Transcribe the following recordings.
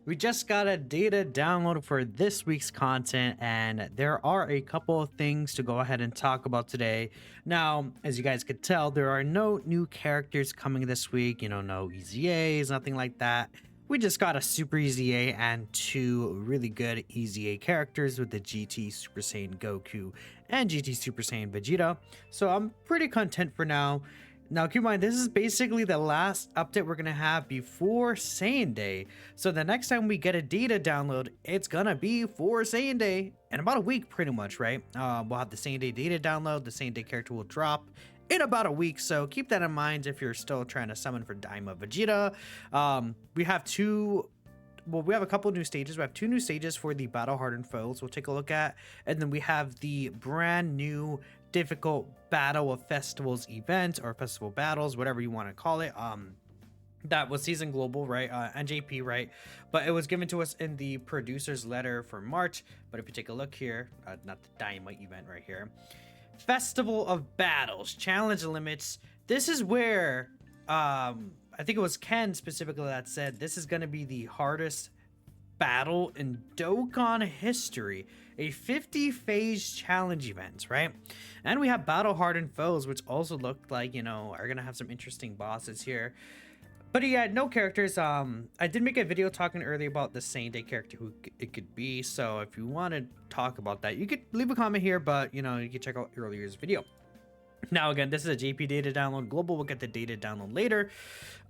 We just got a data download for this week's content, and there are a couple of things to go ahead and talk about today. Now, as you guys could tell, there are no new characters coming this week, no easy A's, nothing like that. We just got a super easy A and two really good easy A characters with the GT Super Saiyan Goku and GT Super Saiyan Vegeta. So I'm pretty content for now. Now, keep in mind, this is basically the last update we're going to have before Saiyan Day. So the next time we get a data download, it's going to be for Saiyan Day. In about a week, pretty much, right? We'll have the Saiyan Day data download. The Saiyan Day character will drop in about a week. So keep that in mind if you're still trying to summon for Daima Vegeta. We have we have a couple new stages. We have two new stages for the Battle Hardened Foes we'll take a look at. And then we have the brand new difficult Battle of Festivals event, or festival battles, whatever you want to call it. That was season global, right? NJP, right? But it was given to us in the producer's letter for March. But if you take a look here, not the Daima event right here, Festival of Battles, challenge limits. This is where I think it was Ken specifically that said this is going to be the hardest battle in Dokkan history, a 50 phase challenge event, right? And we have Battle Hardened Foes, which also looked like, are gonna have some interesting bosses here. But yeah, no characters. I did make a video talking earlier about the Saiyan Day character, who it could be. So if you want to talk about that, you could leave a comment here, but you can check out earlier's video. Now, again, this is a JP data download. Global will get the data download later.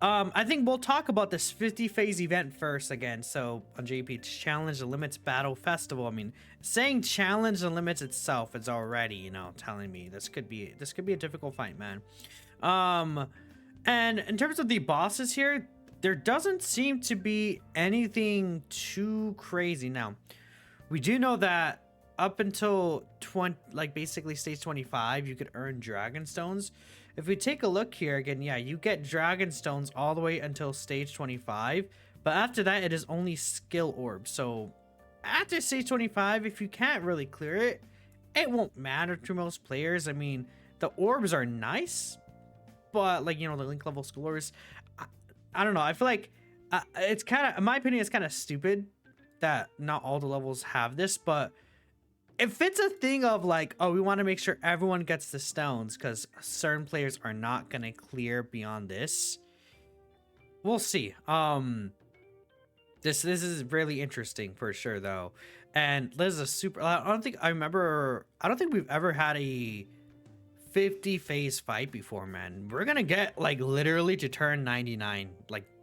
I think we'll talk about this 50 phase event first again. So on JP, Challenge the Limits Battle Festival. I mean, saying challenge the limits itself is already, telling me this could be a difficult fight, man. And in terms of the bosses here, there doesn't seem to be anything too crazy. Now, we do know that up until basically stage 25, you could earn dragon stones. If we take a look here again, yeah, you get dragon stones all the way until stage 25, but after that it is only skill orbs. So after stage 25, if you can't really clear it, it won't matter to most players. I mean, the orbs are nice, but the link level skill orbs, I don't know, I feel like it's kind of, in my opinion, it's kind of stupid that not all the levels have this. But if it's a thing of oh, we want to make sure everyone gets the stones because certain players are not going to clear beyond this, we'll see. This is really interesting for sure, though. And Liz is a super, I don't think we've ever had a 50 phase fight before, man. We're gonna get literally to turn 99.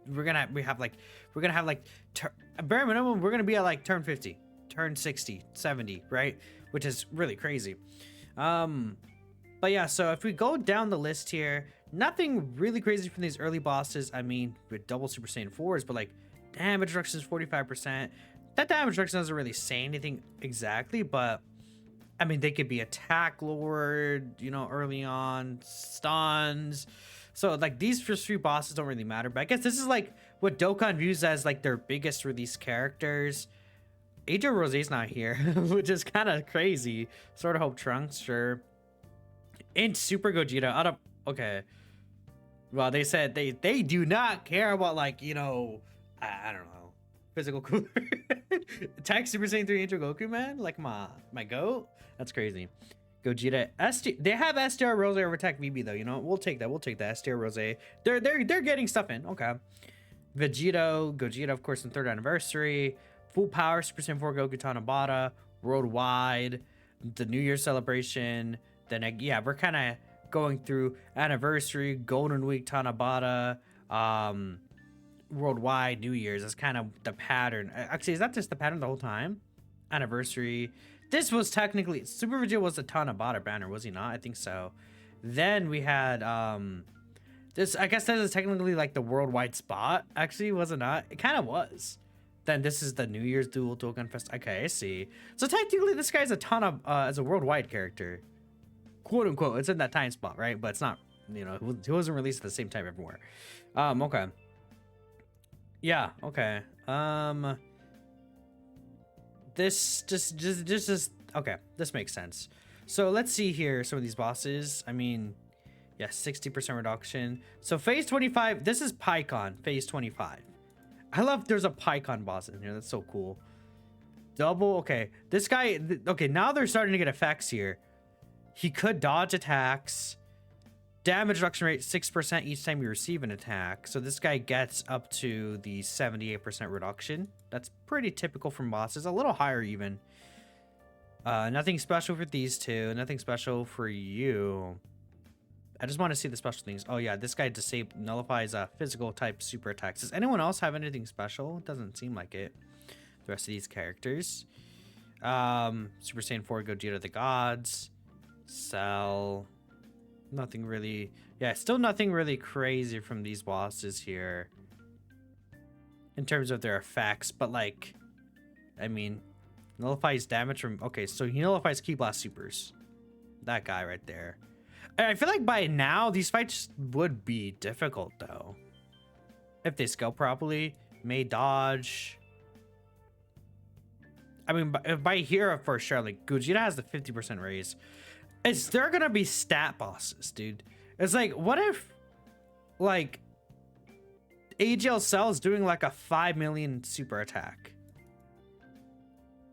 We're gonna have bare minimum, we're gonna be at turn 50, turn 60, 70, right? Which is really crazy. But yeah, so if we go down the list here, nothing really crazy from these early bosses. I mean, with double Super Saiyan 4s, but damage reduction is 45%. That damage reduction doesn't really say anything exactly, but I mean, they could be attack lord, early on, stuns. So these first three bosses don't really matter, but I guess this is what Dokkan views as their biggest release characters. Adriel Rose's not here, which is kind of crazy. Sort of Hope Trunks, sure. And Super Gogeta, okay. Well, they said they do not care about I don't know, physical cooler. Attack Super Saiyan 3 Angel Goku, man. My goat. That's crazy. Gogeta, they have STR Rose over Attack VB though. We'll take that. We'll take that. STR Rose. They're getting stuff in. Okay. Gogeta, of course, in 3rd anniversary. Full Power Super Saiyan 4 Goku Tanabata. Worldwide. The New Year celebration. Then yeah, we're kind of going through anniversary, Golden Week Tanabata, worldwide, New Year's. That's kind of the pattern. Actually, is that just the pattern the whole time? Anniversary. This was technically Super Vegeta was a Tanabata banner, was he not? I think so. Then we had this. I guess that is technically the worldwide spot. Actually, was it not? It kind of was. Then this is the New Year's Dual Dokkan Fest. Okay, I see. So technically, this guy's as a worldwide character, quote unquote. It's in that time spot, right? But it's not. He wasn't released at the same time everywhere. Okay. Yeah, okay. This just okay, this makes sense. So let's see here some of these bosses. I mean, yeah, 60% reduction. So phase 25, this is PyCon phase 25. I love there's a Pycon boss in here. That's so cool. Double. Okay. This guy. Okay. Now they're starting to get effects here. He could dodge attacks. Damage reduction rate 6% each time you receive an attack. So this guy gets up to the 78% reduction. That's pretty typical from bosses. A little higher even. Nothing special for these two. Nothing special for you. I just want to see the special things. Oh yeah, this guy nullifies physical type super attacks. Does anyone else have anything special? It doesn't seem like it. The rest of these characters. Super Saiyan 4 Gogeta the Gods. Cell. Nothing really. Yeah, still nothing really crazy from these bosses here. In terms of their effects. But like, I mean, nullifies damage from. Okay, so he nullifies Ki Blast supers. That guy right there. I feel like by now, these fights would be difficult, though. If they scale properly. May dodge. I mean, by here, for sure, like, Gogeta has the 50% raise. Is there gonna be stat bosses, dude? It's like, what if, like, AGL Cell is doing, like, a 5 million super attack?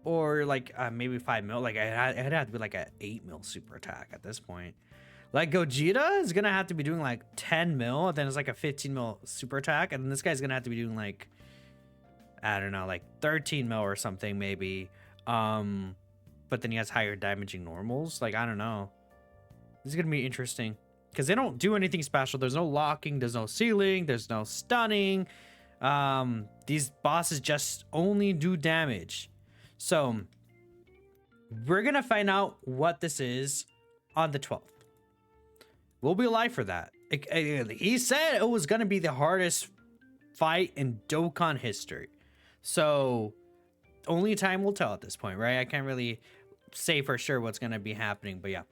Or, like, maybe 5 mil. Like, it'd have to be, like, an 8 mil super attack at this point. Like, Gogeta is gonna have to be doing like 10 mil, and then it's like a 15 mil super attack, and then this guy's gonna have to be doing like, I don't know, like 13 mil or something maybe. But then he has higher damaging normals. Like, I don't know. This is gonna be interesting because they don't do anything special. There's no locking, there's no sealing, there's no stunning. These bosses just only do damage. So we're gonna find out what this is on the 12th. We'll be live for that. He said it was going to be the hardest fight in Dokkan history. So, only time will tell at this point, right? I can't really say for sure what's going to be happening, but yeah.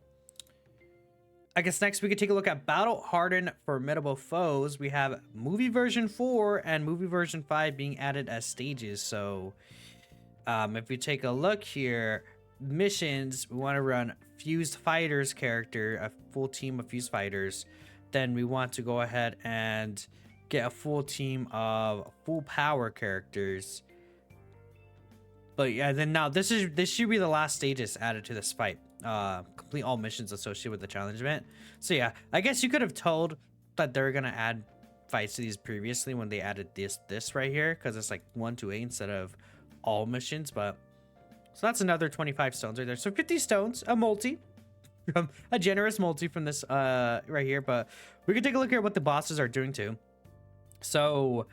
I guess next we could take a look at Battle Hardened Formidable Foes. We have movie version 4 and movie version 5 being added as stages. So, if we take a look here, missions, we want to run Fused Fighters character, a full team of Fused Fighters. Then we want to go ahead and get a full team of full power characters. But yeah, then now this should be the last stages added to this fight. Complete all missions associated with the challenge event. So yeah, I guess you could have told that they're gonna add fights to these previously when they added this right here, because it's like 1 to 8 instead of all missions. But so that's another 25 stones right there. So 50 stones, a multi. A generous multi from this right here. But we can take a look at what the bosses are doing too. So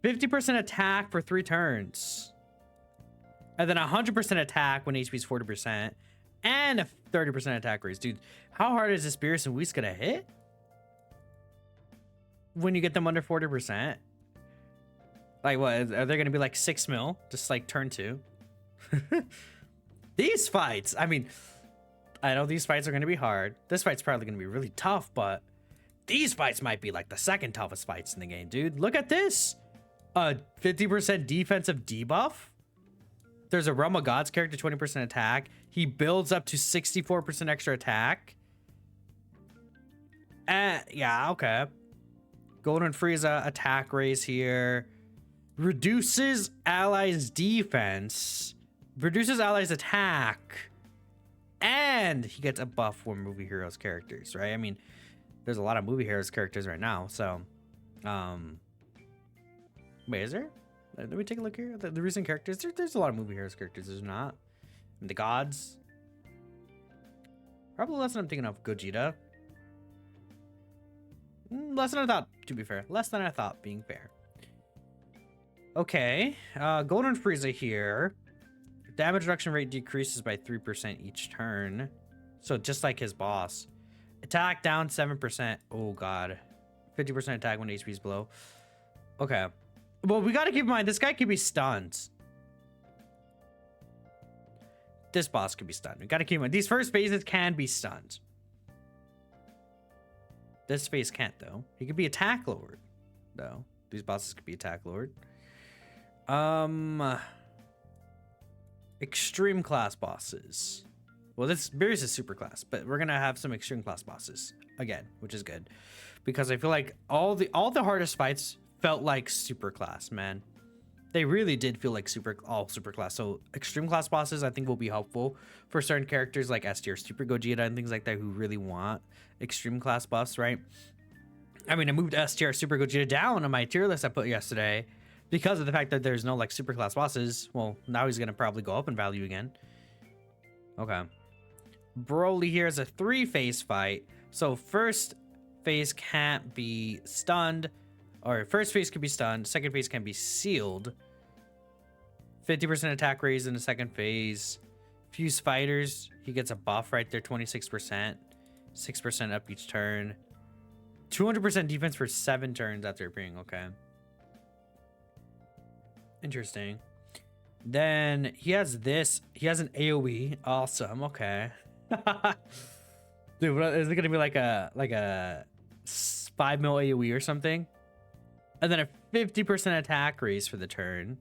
50% attack for 3 turns. And then 100% attack when HP is 40%. And a 30% attack raise. Dude, how hard is this Beerus and Whis gonna hit? When you get them under 40%? Like what? Are they gonna be like 6 mil? Just like turn 2? These fights, I mean, I know these fights are going to be hard. This fight's probably going to be really tough, but these fights might be like the second toughest fights in the game, dude. Look at this. 50% defensive debuff. There's a Realm of Gods character, 20% attack. He builds up to 64% extra attack. Yeah, okay. Golden Frieza attack raise here. Reduces allies' defense. Reduces allies' attack. And he gets a buff for Movie Heroes characters, right? I mean, there's a lot of Movie Heroes characters right now, so... Wait, is there? Let me take a look here. The recent characters. There's a lot of Movie Heroes characters, there's not. And the gods. Probably less than I'm thinking of. Gogeta. Less than I thought, to be fair. Less than I thought, being fair. Okay. Golden Frieza here. Damage reduction rate decreases by 3% each turn. So just like his boss. Attack down 7%. Oh god. 50% attack when HP is below. Okay. Well, we gotta keep in mind, this guy could be stunned. This boss could be stunned. We gotta keep in mind, these first phases can be stunned. This phase can't, though. He could be attack lowered, though. These bosses could be attack lowered. Extreme class bosses. Well, this Beerus is super class, but we're gonna have some extreme class bosses again, which is good, because I feel like all the hardest fights felt like super class, man. They really did feel like all super class. So extreme class bosses I think will be helpful for certain characters like S tier Super Gogeta and things like that who really want extreme class buffs, right? I mean, I moved S tier Super Gogeta down on my tier list I put yesterday because of the fact that there's no like super class bosses. Well, now he's gonna probably go up in value again. Okay. Broly here is a 3-phase fight. So first phase can't be stunned, or first phase can be stunned, second phase can be sealed. 50% attack raise in the second phase. Fuse fighters, he gets a buff right there, 26%. 6% up each turn. 200% defense for 7 turns after appearing. Okay. Interesting. Then he has this. He has an AoE. Awesome. Okay. Dude, is it gonna be like a 5 mil AoE or something? And then a 50% attack raise for the turn.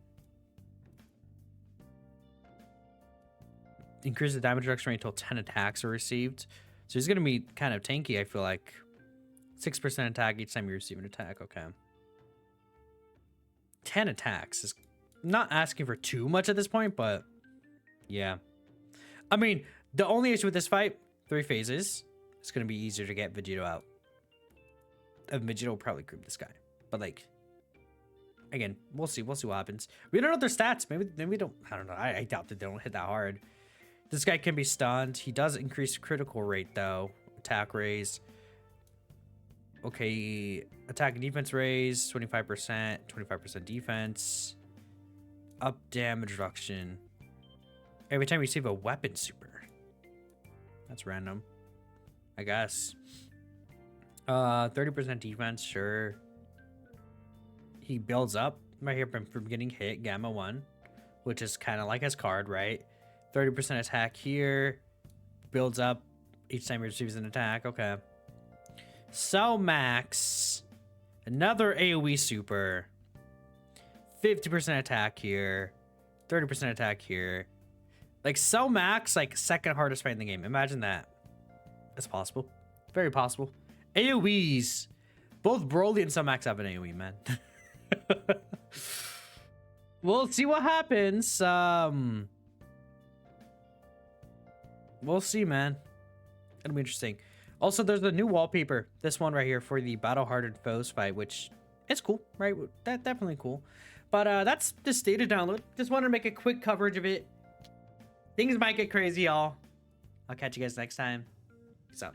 Increase the damage reduction rate until 10 attacks are received. So he's gonna be kind of tanky, I feel like. 6% attack each time you receive an attack. Okay. 10 attacks is not asking for too much at this point, but yeah. I mean, the only issue with this fight, 3 phases. It's gonna be easier to get Vegito out. And Vegito will probably group this guy. But like, again, we'll see. We'll see what happens. We don't know their stats. Maybe we don't. I don't know. I doubt that they don't hit that hard. This guy can be stunned. He does increase critical rate though. Attack raise. Okay, attack and defense raise, 25%, 25% defense. Up damage reduction. Every time you receive a weapon super. That's random, I guess. 30% defense, sure. He builds up right here from getting hit, Gamma 1, which is kind of like his card, right? 30% attack here. Builds up each time he receives an attack. Okay. Cell Max, another AoE super, 50% attack here, 30% attack here. Like Cell Max, like second hardest fight in the game. Imagine that. That's possible. Very possible. AoEs, both Broly and Cell Max have an AoE, man. We'll see what happens. We'll see, man. It'll be interesting. Also, there's a new wallpaper, this one right here for the Battle Hardened Foes fight, which is cool, right? That's definitely cool. But that's the state of download. Just wanted to make a quick coverage of it. Things might get crazy, y'all. I'll catch you guys next time. Peace out.